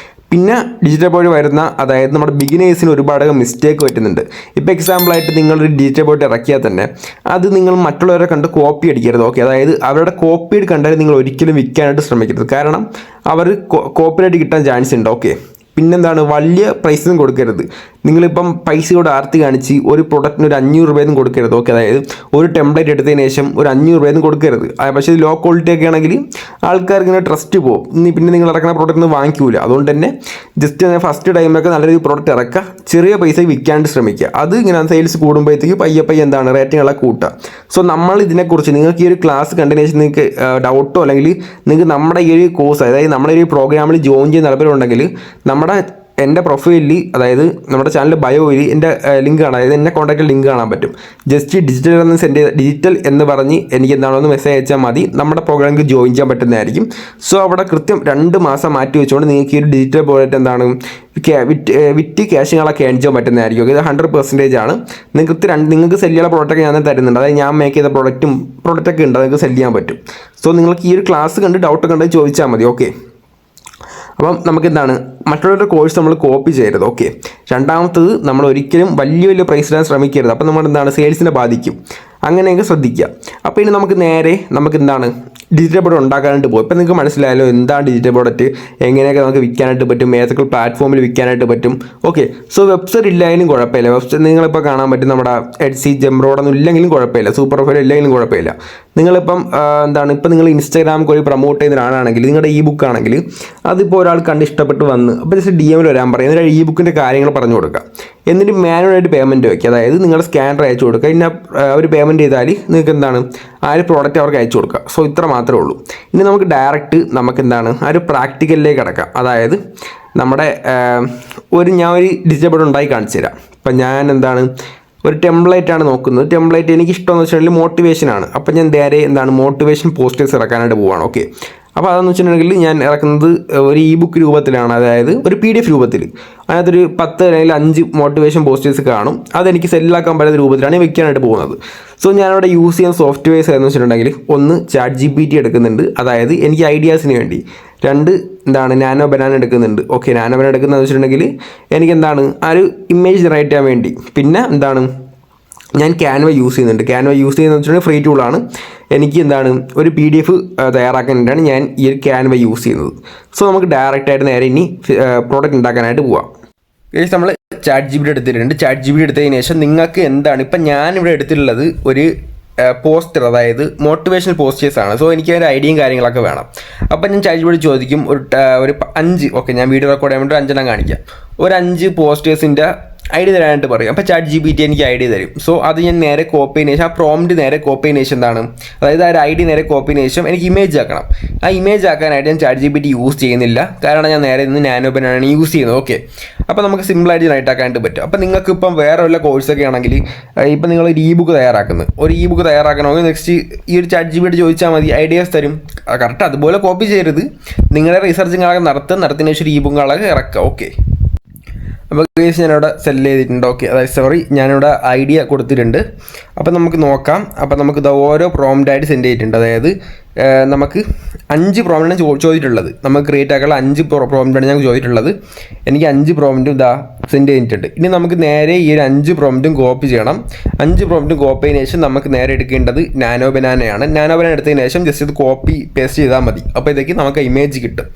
പിന്നെ ഡിജിറ്റൽ ബോർഡ് വരുന്ന, അതായത് നമ്മുടെ ബിഗിനേഴ്സിന് ഒരുപാട് മിസ്റ്റേക്ക് പറ്റുന്നുണ്ട്. ഇപ്പോൾ എക്സാമ്പിളായിട്ട് നിങ്ങളൊരു ഡിജിറ്റൽ ബോർഡ് ഇറക്കിയാൽ തന്നെ അത് നിങ്ങൾ മറ്റുള്ളവരെ കണ്ട് കോപ്പി അടിക്കരുത്. ഓക്കെ, അതായത് അവരുടെ കോപ്പി കണ്ടാൽ നിങ്ങൾ ഒരിക്കലും വിൽക്കാനായിട്ട് ശ്രമിക്കരുത്. കാരണം അവർ കോപ്പിറൈറ്റ് കിട്ടാൻ ചാൻസ് ഉണ്ട്. ഓക്കെ, പിന്നെന്താണ്, വലിയ പ്രൈസൊന്നും കൊടുക്കരുത്. നിങ്ങളിപ്പം പൈസയോട് ആർത്തി കാണിച്ച് ഒരു പ്രൊഡക്റ്റിന് ഒരു 500 രൂപയൊന്നും കൊടുക്കരുത്. ഓക്കെ, അതായത് ഒരു ടെംപ്ലേറ്റ് എടുത്തതിന് ശേഷം ഒരു 500 രൂപയൊന്നും കൊടുക്കരുത്. പക്ഷേ ലോ ക്വാളിറ്റി ഒക്കെ ആണെങ്കിൽ ആൾക്കാർക്ക് ഇങ്ങനെ ട്രസ്റ്റ് പോകും. പിന്നെ നിങ്ങൾ ഇറക്കുന്ന പ്രോഡക്റ്റ് വാങ്ങിക്കൂല. അതുകൊണ്ട് തന്നെ ജസ്റ്റ് ഫസ്റ്റ് ടൈമൊക്കെ നല്ലൊരു പ്രോഡക്റ്റ് ഇറക്കുക, ചെറിയ പൈസ വിൽക്കാണ്ട് ശ്രമിക്കുക. അത് ഇങ്ങനെ സെയിൽസ് കൂടുമ്പോഴത്തേക്ക് പയ്യെ എന്താണ് റേറ്റിങ്ങളൊക്കെ കൂട്ടുക. സോ നമ്മൾ ഇതിനെക്കുറിച്ച് നിങ്ങൾക്ക് ഈ ഒരു ക്ലാസ് കണ്ടതിന് ശേഷം നിങ്ങൾക്ക് ഡൗട്ടോ അല്ലെങ്കിൽ നിങ്ങൾക്ക് നമ്മുടെ ഈ ഒരു കോഴ്സ്, അതായത് നമ്മുടെ ഈ പ്രോഗ്രാമിൽ ജോയിൻ ചെയ്യുന്ന താല്പര്യമുണ്ടെങ്കിൽ എൻ്റെ പ്രൊഫൈലിൽ, അതായത് നമ്മുടെ ചാനൽ ബയോയിൽ എൻ്റെ ലിങ്ക് കാണാം. അതായത് എന്നെ കോൺടാക്റ്റ് ലിങ്ക് കാണാൻ പറ്റും. ജസ്റ്റ് ഡിജിറ്റൽ എന്ന് പറഞ്ഞ് എനിക്ക് എന്താണെന്ന് മെസ്സേജ് അയച്ചാൽ മതി. നമ്മുടെ പ്രോഗ്രാമിൽ ജോയിൻ ചെയ്യാൻ പറ്റുന്നതായിരിക്കും. സോ അവിടെ കൃത്യം 2 മാസം മാറ്റി വെച്ചുകൊണ്ട് നിങ്ങൾക്ക് ഈ ഒരു ഡിജിറ്റൽ പ്രോഡക്റ്റ് എന്താണ് വിറ്റ് ക്യാഷുകളൊക്കെ ഏൺ ചെയ്യാൻ പറ്റുന്നതായിരിക്കും. ഇത് 100% ആണ്. നിങ്ങൾക്ക് സെല് ചെയ്യാനുള്ള പ്രോഡക്റ്റൊക്കെ ഞാൻ തരുന്നുണ്ട്. അതായത് ഞാൻ മേക്ക് ചെയ്ത പ്രോഡക്റ്റൊക്കെ ഉണ്ട്, നിങ്ങൾക്ക് സെല് ചെയ്യാൻ പറ്റും. സോ നിങ്ങൾക്ക് ഈ ഒരു ക്ലാസ് കണ്ട് ഡൗട്ടൊക്കെ ഉണ്ടെങ്കിൽ ചോദിച്ചാൽ മതി. ഓക്കെ, അപ്പം നമുക്കെന്താണ്, മറ്റുള്ളവരുടെ കോഴ്സ് നമ്മൾ കോപ്പി ചെയ്യരുത്. ഓക്കെ, രണ്ടാമത്തത് നമ്മൾ ഒരിക്കലും വലിയ പ്രൈസ് ഇടാൻ ശ്രമിക്കരുത്. അപ്പം നമ്മൾ എന്താണ് സെയിൽസിനെ ബാധിക്കും. അങ്ങനെയൊക്കെ ശ്രദ്ധിക്കുക. അപ്പോൾ ഇനി നമുക്കെന്താണ് ഡിജിറ്റൽ പ്രോഡക്റ്റ് ഉണ്ടാക്കാനായിട്ട് പോകും. ഇപ്പം നിങ്ങൾക്ക് മനസ്സിലായല്ലോ എന്താണ് ഡിജിറ്റൽ പ്രോഡക്റ്റ്, എങ്ങനെയൊക്കെ നമുക്ക് വിൽക്കാനായിട്ട് പറ്റും, ഏതൊക്കെ പ്ലാറ്റ്ഫോമിൽ വിൽക്കാനായിട്ട് പറ്റും. ഓക്കെ, സോ വെബ്സൈറ്റ് ഇല്ലായാലും കുഴപ്പമില്ല. വെബ്സൈറ്റ് നിങ്ങളിപ്പോൾ കാണാൻ പറ്റും, നമ്മുടെ എഡ്സി, ജെംറോഡൊന്നും ഇല്ലെങ്കിലും കുഴപ്പമില്ല, സൂപ്പർ പ്രൊഫൈൽ ഇല്ലെങ്കിലും കുഴപ്പമില്ല. നിങ്ങളിപ്പം ഇപ്പം നിങ്ങൾ ഇൻസ്റ്റാഗ്രാം വഴി പ്രൊമോട്ട് ചെയ്യുന്ന ഒരാളാണെങ്കിൽ, നിങ്ങളുടെ ഇ ബുക്ക് ആണെങ്കിൽ അതിപ്പോൾ ഒരാൾ കണ്ട് ഇഷ്ടപ്പെട്ട് വന്ന് അപ്പോൾ ജസ്റ്റ് DM വരാൻ പറയും. എന്നിട്ട് ഇ ബുക്കിൻ്റെ കാര്യങ്ങൾ പറഞ്ഞു കൊടുക്കുക. എന്നിട്ട് മാനുവലായിട്ട് പേയ്മെൻറ്റ് വയ്ക്കുക. അതായത് നിങ്ങളുടെ സ്കാനർ അയച്ചു കൊടുക്കുക. ഇന്ന അവർ പേയ്മെൻറ്റ് ചെയ്താൽ നിങ്ങൾക്ക് എന്താണ് ആ ഒരു പ്രോഡക്റ്റ് അവർക്ക് അയച്ചു കൊടുക്കുക. സോ ഇത്ര മാത്രമേ ഉള്ളൂ. ഇനി നമുക്ക് ഡയറക്റ്റ് ആ ഒരു പ്രാക്ടിക്കലിലേക്ക് കിടക്കാം. അതായത് നമ്മുടെ ഞാൻ ഒരു ഡിജിറ്റൽ ബോർഡ് ഉണ്ടാക്കി കാണിച്ചു തരാം. അപ്പം ഞാൻ എന്താണ് ഒരു ടെംപ്ലേറ്റാണ് നോക്കുന്നത്. ടെംപ്ലേറ്റ് എനിക്ക് ഇഷ്ടമെന്ന് വെച്ചിട്ടുണ്ടെങ്കിൽ മോട്ടിവേഷനാണ്. അപ്പം ഞാൻ നേരെ എന്താണ് മോട്ടിവേഷൻ പോസ്റ്റേഴ്സ് ഇറക്കാനായിട്ട് പോവുകയാണ്. ഓക്കെ, അപ്പോൾ അതെന്ന് വെച്ചിട്ടുണ്ടെങ്കിൽ ഞാൻ ഇറക്കുന്നത് ഒരു ഇ ബുക്ക് രൂപത്തിലാണ്, അതായത് ഒരു PDF രൂപത്തിൽ. അതിനകത്തൊരു 10 അല്ലെങ്കിൽ 5 മോട്ടിവേഷൻ പോസ്റ്റേഴ്സ് കാണും. അതെനിക്ക് സെല്ലാക്കാൻ പറ്റുന്ന രൂപത്തിലാണ് ഞാൻ വെക്കാനായിട്ട് പോകുന്നത്. സോ ഞാനവിടെ യൂസ് ചെയ്യുന്ന സോഫ്റ്റ്വെയർസ് എന്ന് വെച്ചിട്ടുണ്ടെങ്കിൽ ഒന്ന് ChatGPT എടുക്കുന്നുണ്ട്, അതായത് എനിക്ക് ഐഡിയാസിന് വേണ്ടി. 2 എന്താണ് നാനോ ബനാന എടുക്കുന്നുണ്ട്. ഓക്കെ, നാനോ ബനാന എടുക്കുന്നതെന്ന് വെച്ചിട്ടുണ്ടെങ്കിൽ എനിക്ക് എന്താണ് ആ ഒരു ഇമേജ് ജനറേറ്റ് ചെയ്യാൻ വേണ്ടി. പിന്നെ എന്താണ് ഞാൻ ക്യാൻവ യൂസ് ചെയ്യുന്നുണ്ട്. ക്യാൻവ യൂസ് ചെയ്യുന്നത് വെച്ചിട്ടുണ്ടെങ്കിൽ ഫ്രീ ടൂളാണ്. എനിക്ക് എന്താണ് ഒരു PDF തയ്യാറാക്കാനായിട്ടാണ് ഞാൻ ഈ ഒരു ക്യാൻവ യൂസ് ചെയ്യുന്നത്. സോ നമുക്ക് ഡയറക്റ്റായിട്ട് നേരെ ഇനി പ്രോഡക്റ്റ് ഉണ്ടാക്കാനായിട്ട് പോവാം. നമ്മൾ ChatGPT എടുത്തിട്ടുണ്ട്. ChatGPT എടുത്തതിന് ശേഷം നിങ്ങൾക്ക് എന്താണ് ഇപ്പം ഞാനിവിടെ എടുത്തിട്ടുള്ളത് ഒരു പോസ്റ്റർ, അതായത് മോട്ടിവേഷണൽ പോസ്റ്റേഴ്സ് ആണ്. സോ എനിക്ക് ഒരു ഐഡിയയും കാര്യങ്ങളൊക്കെ വേണം. അപ്പം ഞാൻ ChatGPT ചോദിക്കും ഒരു 5, ഓക്കെ ഞാൻ വീഡിയോ റെക്കോർഡ് ചെയ്യാൻ വേണ്ടി 5 കാണിക്കാം, ഒരു 5 പോസ്റ്റേഴ്സിൻ്റെ ഐഡിയ തരാനായിട്ട് പറയും. അപ്പോൾ ChatGPT എനിക്ക് ഐഡിയ തരും. സോ അത് ഞാൻ നേരെ കോപ്പി ചെയ്യുന്ന ശേഷം ആ പ്രോംപ്റ്റ് നേരെ കോപ്പി ചെയ്യുന്ന ശേഷം എന്താണ്, അതായത് ആ ഒരു ഐഡിയ നേരെ കോപ്പി ചെയ്യുന്ന ശേഷം എനിക്ക് ഇമേജ് ആക്കണം. ആ ഇമേജ് ആക്കാനായിട്ട് ഞാൻ ChatGPT യൂസ് ചെയ്യുന്നില്ല, കാരണം ഞാൻ നേരെ ഇന്ന് നാനോ ബനാനയാണ് യൂസ് ചെയ്യുന്നത്. ഓക്കെ, അപ്പോൾ നമുക്ക് സിമ്പിളായിട്ട് ജനറേറ്റ് ആക്കാനായിട്ട് പറ്റും. അപ്പോൾ നിങ്ങൾക്ക് ഇപ്പം വേറെ വല്ല കോഴ്സൊക്കെ ആണെങ്കിൽ ഇപ്പം നിങ്ങൾ ഒരു ഇ ബുക്ക് തയ്യാറാക്കുന്നത്, ഒരു ഇ ബുക്ക് തയ്യാറാക്കണമെങ്കിൽ നെക്സ്റ്റ് ഈ ഒരു ChatGPT ചോദിച്ചാൽ മതി, ഐഡിയാസ് തരും. കറക്റ്റ് അതുപോലെ കോപ്പി ചെയ്യരുത്, നിങ്ങളുടെ റിസർച്ചിങ്ങളൊക്കെ നടത്തുന്ന ശേഷം ഇ ബുക്കുകളൊക്കെ ഇറക്കുക. ഓക്കെ, അപ്പോൾ കേസ് ഞാനിവിടെ സെല് ചെയ്തിട്ടുണ്ട്. ഓക്കെ, അതായത് ഞാനിവിടെ ഐഡിയ കൊടുത്തിട്ടുണ്ട്. അപ്പോൾ നമുക്ക് നോക്കാം. അപ്പോൾ നമുക്ക് ഇത് ഓരോ പ്രോംപ്റ്റായിട്ട് സെൻഡ് ചെയ്തിട്ടുണ്ട്. അതായത് നമുക്ക് 5 പ്രോംപ്റ്റാണ് ചോദിച്ചിട്ടുള്ളത്. നമുക്ക് ക്രിയേറ്റ് ആക്കാനുള്ള 5 പ്രോംപ്റ്റാണ് ഞാൻ ചോദിച്ചിട്ടുള്ളത്. എനിക്ക് 5 പ്രോംപ്റ്റും ഇതാ സെൻഡ് ചെയ്തിട്ടുണ്ട്. ഇനി നമുക്ക് നേരെ ഈ ഒരു 5 പ്രോംപ്റ്റും കോപ്പി ചെയ്യണം. 5 പ്രോംപ്റ്റും കോപ്പി ചെയ്തതിന് ശേഷം നമുക്ക് നേരെ എടുക്കേണ്ടത് നാനോ ബനാനയാണ്. നാനോ ബനാന എടുത്തതിന് ശേഷം ജസ്റ്റ് ഇത് കോപ്പി പേസ്റ്റ് ചെയ്താൽ മതി. അപ്പോൾ ഇതൊക്കെ നമുക്ക് ഇമേജ് കിട്ടും.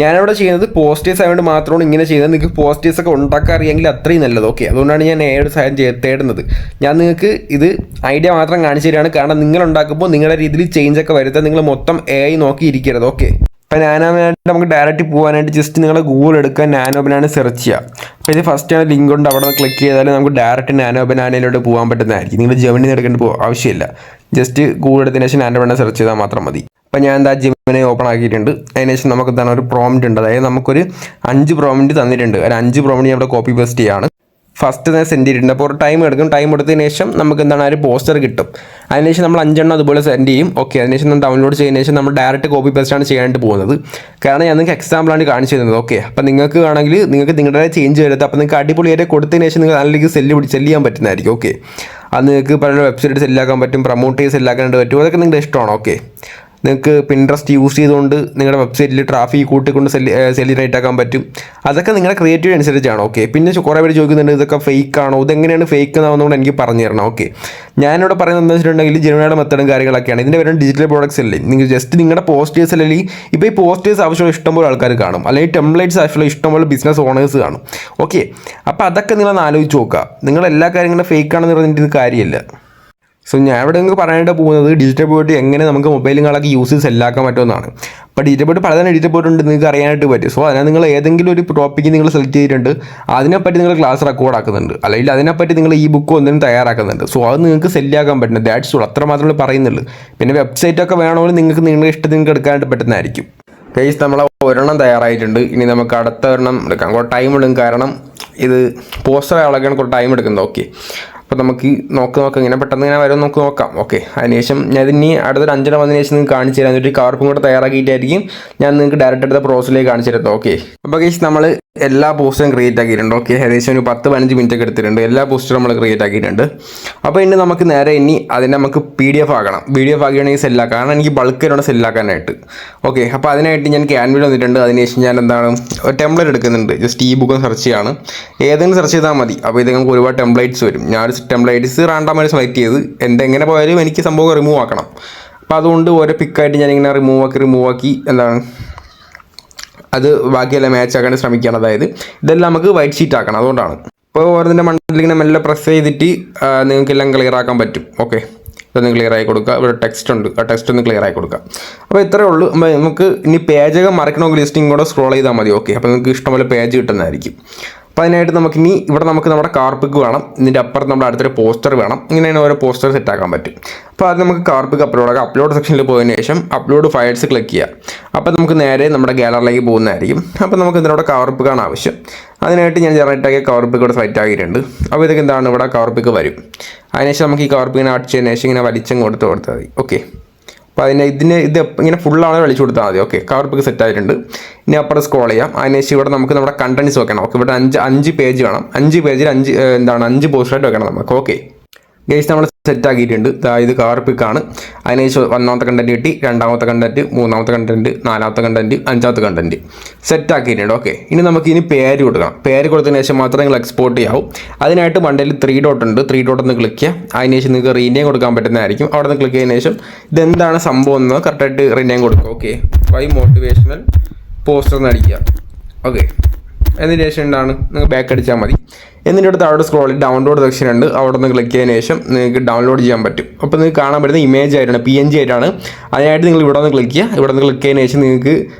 ഞാനിവിടെ ചെയ്യുന്നത് പോസ്റ്റേഴ്സ് ആയതുകൊണ്ട് മാത്രമാണ് ഇങ്ങനെ ചെയ്യുന്നത്. നിങ്ങൾക്ക് പോസ്റ്റേഴ്സൊക്കെ ഉണ്ടാക്കാൻ അറിയാമെങ്കിൽ അത്രയും നല്ലത്. ഓക്കെ, അതുകൊണ്ടാണ് ഞാൻ ഒരു സഹായം തേടുന്നത്. ഞാൻ നിങ്ങൾക്ക് ഇത് ഐഡിയ മാത്രം കാണിച്ചു തരികയാണ്, കാരണം നിങ്ങൾ ഉണ്ടാക്കുമ്പോൾ നിങ്ങളുടെ രീതിയിൽ ചേഞ്ച് ഒക്കെ വരുത്താൻ നിങ്ങൾ മൊത്തം AI നോക്കിയിരിക്കരുത്. ഓക്കെ, അപ്പോൾ നാനോ ബനാനായിട്ട് നമുക്ക് ഡയറക്റ്റ് പോകാനായിട്ട് ജസ്റ്റ് നിങ്ങൾ ഗൂഗിൾ എടുക്കുക, നാനോ ബനാന സെർച്ച് ചെയ്യുക. അപ്പോൾ ഇത് ഫസ്റ്റ് ലിങ്ക് ഉണ്ട്, അവിടെ ക്ലിക്ക് ചെയ്താൽ നമുക്ക് ഡയറക്റ്റ് നാനോ ബനാനയിലോട്ട് പോകാൻ പറ്റുന്നതായിരിക്കും. നിങ്ങൾ ജെമിനി എടുക്കേണ്ട ആവശ്യമില്ല, ജസ്റ്റ് ഗൂഗിൾ എടുത്തതിന് ശേഷം നാനോ ബനാന സെർച്ച് ചെയ്താൽ മാത്രം മതി. അപ്പോൾ ഞാൻ എന്താ ജെമിനി ഓപ്പൺ ആക്കിയിട്ടുണ്ട്. അതിന് ശേഷം നമുക്ക് എന്താണ് ഒരു പ്രോംപ്റ്റ് ഉണ്ട്, അതായത് നമുക്കൊരു 5 പ്രോംപ്റ്റ് തന്നിട്ടുണ്ട്. ഒരു 5 പ്രോംപ്റ്റ് ഞാൻ ഇവിടെ കോപ്പി പേസ്റ്റ് ചെയ്യാണ്. ഫസ്റ്റ് ഞാൻ സെൻഡ് ചെയ്തിട്ടുണ്ട്. അപ്പോൾ ഒരു ടൈം എടുക്കും. ടൈം എടുത്തതിന് ശേഷം നമുക്ക് എന്താണ് ഒരു പോസ്റ്റർ കിട്ടും. അതിനുശേഷം നമ്മൾ 5 എണ്ണം അതുപോലെ സെൻഡ് ചെയ്യും. ഓക്കെ, അതിനുശേഷം നമ്മൾ ഡൗൺലോഡ് ചെയ്തതിന് ശേഷം നമ്മൾ ഡയറക്റ്റ് കോപ്പി പേസ്റ്റാണ് ചെയ്യാനായിട്ട് പോകുന്നത്. കാരണം ഞാൻ നിങ്ങൾക്ക് എക്സാമ്പിളാണ് കാണിച്ചു തരുന്നത്. ഓക്കെ, അപ്പോൾ നിങ്ങൾക്ക് വേണമെങ്കിൽ നിങ്ങൾക്ക് നിങ്ങളുടെ ചേഞ്ച് വരുന്നത്, അപ്പോൾ നിങ്ങൾക്ക് അടിപൊളിയായിട്ട് കൊടുത്തതിന് ശേഷം നിങ്ങൾ നല്ല രീതിക്ക് സെല്ല് ചെയ്യാൻ പറ്റുന്നതായിരിക്കും. ഓക്കെ, അത് നിങ്ങൾക്ക് പല വെബ്സൈറ്റ് സെല്ലാക്കാൻ പറ്റും, പ്രൊമോട്ട് ചെയ്ത് സെല്ലാക്കാനായിട്ട് പറ്റും. അതൊക്കെ നിങ്ങളുടെ ഇഷ്ടമാണ്. ഓക്കെ, നിങ്ങൾക്ക് പിൻട്രസ്റ്റ് യൂസ് ചെയ്തുകൊണ്ട് നിങ്ങളുടെ വെബ്സൈറ്റിൽ ട്രാഫിക് കൂട്ടിക്കൊണ്ട് സെല് റേറ്റ് ആക്കാൻ പറ്റും. അതൊക്കെ നിങ്ങളുടെ ക്രിയേറ്റീവ് അനുസരിച്ചാണ്. ഓക്കെ, പിന്നെ കുറേ പേര് ചോദിക്കുന്നുണ്ട് ഇതൊക്കെ ഫേക്ക് ആണോ, ഇതെങ്ങനെയാണ് ഫേക്ക് എന്നാവുന്നതുകൊണ്ട് എനിക്ക് പറഞ്ഞു തരണം. ഓക്കെ, ഞാനിവിടെ പറയുന്നത് എന്താ വെച്ചിട്ടുണ്ടെങ്കിൽ ജെനുവനായിട്ട് മെത്തഡും കാര്യങ്ങളൊക്കെയാണ്. ഇതിൻ്റെ പേരും ഡിജിറ്റൽ പ്രോഡക്ട്സ് അല്ലേ. നിങ്ങൾ ജസ്റ്റ് നിങ്ങളുടെ പോസ്റ്റേഴ്സ് അല്ലെങ്കിൽ ഇപ്പോൾ ഈ പോസ്റ്റേഴ്സ് ആവശ്യമുള്ള ഇഷ്ടംപോലെ ആൾക്കാർ കാണും, അല്ലെങ്കിൽ ടെംപ്ലേറ്റ്സ് ആവശ്യമുള്ള ഇഷ്ടംപോലെ ബിസിനസ് ഓണേഴ്സ് കാണും. ഓക്കെ, അപ്പോൾ അതൊക്കെ നിങ്ങളൊന്ന് ആലോചിച്ച് നോക്കുക. നിങ്ങൾ എല്ലാ കാര്യങ്ങളും ഫേക്ക് ആണെന്ന് പറഞ്ഞിട്ട് ഇത് കാര്യമില്ല. സോ ഞാൻ ഇവിടെ നിങ്ങൾക്ക് പറയാനായിട്ട് പോകുന്നത് ഡിജിറ്റൽ ബോർഡ് എങ്ങനെ നമുക്ക് മൊബൈലുകളൊക്കെ യൂസ് ചെയ്ത് സെല്ലാക്കാൻ പറ്റുമെന്നാണ്. അപ്പോൾ ഡിജിറ്റൽ ബോർഡ് പലതരം ഡിജിറ്റൽ ബോർഡ് ഉണ്ട്, നിങ്ങൾക്ക് അറിയാനായിട്ട് പറ്റും. സോ അതിനെ നിങ്ങൾ ഏതെങ്കിലും ഒരു ടോപ്പിക്ക് നിങ്ങൾ സെലക്ട് ചെയ്തിട്ടുണ്ട്, അതിനെപ്പറ്റി നിങ്ങൾ ക്ലാസ് റെക്കോർഡ് ആക്കുന്നുണ്ട്, അല്ലെങ്കിൽ അതിനെപ്പറ്റി നിങ്ങൾ ഈ ബുക്കോ എന്തെങ്കിലും തയ്യാറാക്കുന്നുണ്ട്. സോ അത് നിങ്ങൾക്ക് സെല്ലാക്കാൻ പറ്റുന്നത് ദാറ്റ്സ് ഓൾ, അത്ര മാത്രമേ പറയുന്നുള്ളൂ. പിന്നെ വെബ്സൈറ്റൊക്കെ വേണമെങ്കിൽ നിങ്ങൾക്ക് നിങ്ങളുടെ ഇഷ്ടത്തിന് നിങ്ങൾക്ക് എടുക്കാനായിട്ട് പറ്റുന്നതായിരിക്കും. ഗൈസ്, നമ്മളെ ഒരെണ്ണം തയ്യാറായിട്ടുണ്ട്. ഇനി നമുക്ക് അടുത്ത ഒരെണ്ണം എടുക്കാം. കുറേ ടൈം എടുക്കും, കാരണം ഇത് പോസ്റ്റർ അളക്കാൻ കുറേ ടൈം എടുക്കുന്നത്. ഓക്കെ, അപ്പോൾ നമുക്ക് നോക്കാം ഇങ്ങനെ പെട്ടെന്ന് ഇങ്ങനെ വരും, നമുക്ക് നോക്കാം. ഓക്കെ, അതിനുശേഷം ഞാൻ ഇതിനി അടുത്തൊരു 5 വന്നതിന് ശേഷം നിങ്ങൾക്ക് കാണിച്ചു തരാം. എന്നിട്ട് കാർപ്പും കൂടെ തയ്യാറാക്കിയിട്ടായിരിക്കും ഞാൻ നിങ്ങൾക്ക് ഡയറക്റ്റ് എടുത്ത പ്രോസസ്സിലേക്ക് കാണിച്ചു തരുന്നത്. ഓക്കെ, അപ്പോൾ ഗൈസ് നമ്മൾ എല്ലാ പോസ്റ്ററും ക്രിയേറ്റ് ആക്കിയിട്ടുണ്ട്. ഓക്കെ, ഏകദേശം ഒരു 10-15 മിനിറ്റ് ഒക്കെ എടുത്തിട്ടുണ്ട്. എല്ലാ പോസ്റ്ററും നമ്മൾ ക്രിയേറ്റ് ആക്കിയിട്ടുണ്ട്. അപ്പോൾ ഇനി നമുക്ക് നേരെ അതിനെ നമുക്ക് PDF ആക്കണം. PDF ആക്കുകയാണെങ്കിൽ സെല്ലാക്കാം, കാരണം എനിക്ക് ബൾക്കായിട്ടാണ് സെല്ലാക്കാനായിട്ട്. ഓക്കെ, അപ്പോൾ അതിനായിട്ട് ഞാൻ ക്യാൻവയിൽ വന്നിട്ടുണ്ട്. അതിനുശേഷം ഞാൻ എന്താണ് ഒരു ടെംപ്ലേറ്റ് എടുക്കുന്നുണ്ട്. ജസ്റ്റ് ഈ ബുക്ക് സെർച്ച് ചെയ്യാണ്, ഏതെങ്കിലും സെർച്ച് ചെയ്താൽ മതി. അപ്പോൾ ഇത് നമുക്ക് ഒരുപാട് ടെംപ്ലേറ്റ്സ് വരും. ഞാൻ ടെംപ്ലേറ്റ്സ് റാൻഡമായിട്ട് സെലക്ട് ചെയ്ത് എങ്ങനെ പോയാലും എനിക്ക് സംഭവം റിമൂവ് ആക്കണം. അപ്പോൾ അതുകൊണ്ട് ഓരോ പിക്കായിട്ട് ഞാനിങ്ങനെ റിമൂവ് ആക്കി എന്താണ് അത് ബാക്കിയെല്ലാം മാച്ച് ആക്കാൻ ശ്രമിക്കുകയാണ്. അതായത് ഇതെല്ലാം നമുക്ക് വൈറ്റ് ഷീറ്റ് ആക്കണം, അതുകൊണ്ടാണ്. ഇപ്പോൾ ഓരോന്നിൻ്റെ മണ്ടത്തിൽ ഇങ്ങനെ മെല്ലെ പ്രസ് ചെയ്തിട്ട് നിങ്ങൾക്കെല്ലാം ക്ലിയർ ആക്കാൻ പറ്റും. ഓക്കെ, ഇതൊന്ന് ക്ലിയർ ആയി കൊടുക്കുക. ഇവിടെ ടെക്സ്റ്റ് ഉണ്ട്, ആ ടെക്സ്റ്റ് ഒന്ന് ക്ലിയർ ആയി കൊടുക്കുക. അപ്പോൾ ഇത്രയേ ഉള്ളൂ. നമുക്ക് ഇനി പേജൊക്കെ മറക്കണമെങ്കിൽ ലിസ്റ്റിംഗ് കൂടെ സ്ക്രോൾ ചെയ്താൽ മതി. ഓക്കെ, അപ്പോൾ നിങ്ങൾക്ക് ഇഷ്ടംപോലെ പേജ് കിട്ടുന്നതായിരിക്കും. അപ്പോൾ അതിനായിട്ട് നമുക്കിനി ഇവിടെ നമുക്ക് നമ്മുടെ കാർപ്പിക്ക് വേണം, ഇതിൻ്റെ അപ്പുറത്ത് നമ്മുടെ അടുത്തൊരു പോസ്റ്റർ വേണം. ഇങ്ങനെയാണ് ഓരോ പോസ്റ്റർ സെറ്റ് ആക്കാൻ പറ്റും. അപ്പോൾ അത് നമുക്ക് കാർപ്പിക്ക് അപ്ലോഡ് ആക്കാം. അപ്ലോഡ് സെക്ഷനിൽ പോയതിന് ശേഷം അപ്ലോഡ് ഫയൽസ് ക്ലിക്ക് ചെയ്യുക. അപ്പോൾ നമുക്ക് നേരെ നമ്മുടെ ഗാലറിയിലേക്ക് പോകുന്നതായിരിക്കും. അപ്പോൾ നമുക്ക് ഇതിനോട് കാർപ്പിക്കാണ് ആവശ്യം. അതിനായിട്ട് ഞാൻ ജനറേറ്റ് ആക്കിയ കാർപ്പിക്ക് ഇവിടെ സെറ്റ് ആക്കിയിട്ടുണ്ട്. അപ്പോൾ ഇതൊക്കെ എന്താണ്, ഇവിടെ കാർപ്പിക്ക് വരും. അതിനുശേഷം നമുക്ക് ഈ കാർപ്പിക്കിനെ ആഡ് ചെയ്യുന്നതിന് ശേഷം ഇങ്ങനെ വലിച്ചങ്ങ് കൊടുത്താൽ മതി. ഓക്കെ, അപ്പോൾ ഇത് ഇങ്ങനെ ഫുള്ളാണ് വലിച്ചു കൊടുത്താൽ മതി. ഓക്കെ, കാർപ്പിക്ക് സെറ്റ് ആയിട്ടുണ്ട്. ഇനി അപ്പുറം സ്ക്രോൾ ചെയ്യാം. അതിനുശേഷം ഇവിടെ നമുക്ക് നമ്മുടെ കണ്ടന്റ്സ് വെക്കണം. ഓക്കെ, ഇവിടെ അഞ്ച് പേജ് വേണം. 5 പേജിൽ 5 പോസ്റ്ററായിട്ട് വെക്കണം നമുക്ക്. ഓക്കെ ഗൈസ്, നമ്മൾ സെറ്റ് ആക്കിയിട്ടുണ്ട്. ഇത് കാർപ്പിക്കാണ്. അതിനുശേഷം 1ാമത്തെ കണ്ടന്റ് കിട്ടി, 2ാമത്തെ കണ്ടന്റ്, 3ാമത്തെ കണ്ടന്റ്, 4ാമത്തെ കണ്ടന്റ്, 5ാമത്തെ കണ്ടന്റ് സെറ്റ് ആക്കിയിട്ടുണ്ട്. ഓക്കെ, ഇനി നമുക്ക് പേര് കൊടുക്കണം. പേര് കൊടുത്തതിന് ശേഷം മാത്രമേ നിങ്ങൾ എക്സ്പോർട്ട് ചെയ്യാവൂ. അതിനായിട്ട് മണ്ടയിൽ 3 ഡോട്ട് ഉണ്ട്. 3 ഡോട്ട് ഒന്ന് ക്ലിക്ക് ചെയ്യുക. അതിനുശേഷം നിങ്ങൾക്ക് റീനെയിം കൊടുക്കാൻ പറ്റുന്നതായിരിക്കും. അവിടെ നിന്ന് ക്ലിക്ക് ചെയ്തതിന് ശേഷം ഇതെന്താണ് സംഭവം എന്ന് കറക്റ്റായിട്ട് റീനെയിം കൊടുക്കുക. ഓക്കെ, 5 മോട്ടിവേഷണൽ പോസ്റ്റർ എന്ന് അടിക്കുക. ഓക്കെ, അതിന് ശേഷം എന്താണ്, നിങ്ങൾ ബാക്ക് അടിച്ചാൽ മതി. എന്നിട്ട് അടുത്ത് അവിടെ സ്ക്രോളിൽ ഡൗൺലോഡ് സെക്ഷൻ ഉണ്ട്. അവിടെ നിന്ന് ക്ലിക്ക് ചെയ്തതിന് ശേഷം നിങ്ങൾക്ക് ഡൗൺലോഡ് ചെയ്യാൻ പറ്റും. അപ്പോൾ നിങ്ങൾക്ക് കാണാൻ പറ്റുന്ന ഇമേജ് ആയിട്ടാണ്, PNG ആയിട്ടാണ്. അതിനായിട്ട് നിങ്ങൾ ഇവിടെ നിന്ന് ക്ലിക്ക് ചെയ്യുക. ഇവിടെ നിന്ന് ക്ലിക്ക് ചെയ്തതിന് ശേഷം നിങ്ങൾക്ക്